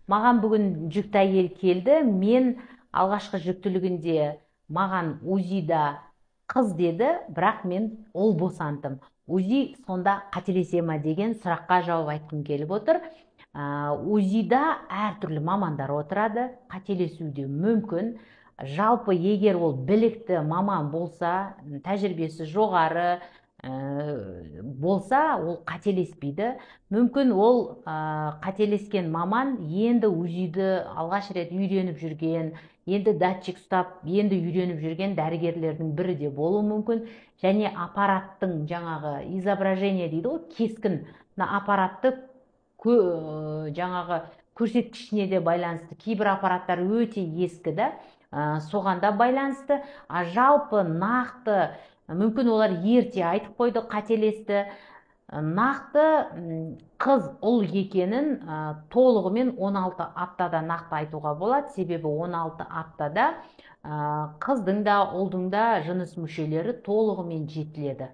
Маған бүгін жүкті әйел келді. Мен алғашқы жүктілігінде маған УЗИда қыз деді, бірақ мен ол босандым. УЗИ сонда қателесе ма деген сұраққа жауап айтқым келіп отыр. УЗИда әртүрлі мамандар отырады, қателесуі мүмкін. Жалпы егер ол білікті маман болса, тәжірибесі жоғары болса, ол қателеспейді. Мүмкін ол қателескен маман енді УЗИді алғаш рет үйреніп жүрген, енді датчик ұстап, енді үйреніп жүрген дәрігерлердің бірі де болуы мүмкін. Және аппараттың жаңағы изображение дейді ғой, кескін аппаратты жаңағы көрсеткішіне де байланысты. Кейбір аппараттар өте ескі да, соған да байланысты. Жалпы нақты мүмкін олар ерте айтып қойды, қателесті. Нақты қыз ұл екенін толығымен 16 аптада нақты айтуға болады. Себебі 16 аптада қыздың да ұлдың да жыныс мүшелері толығымен жетіледі.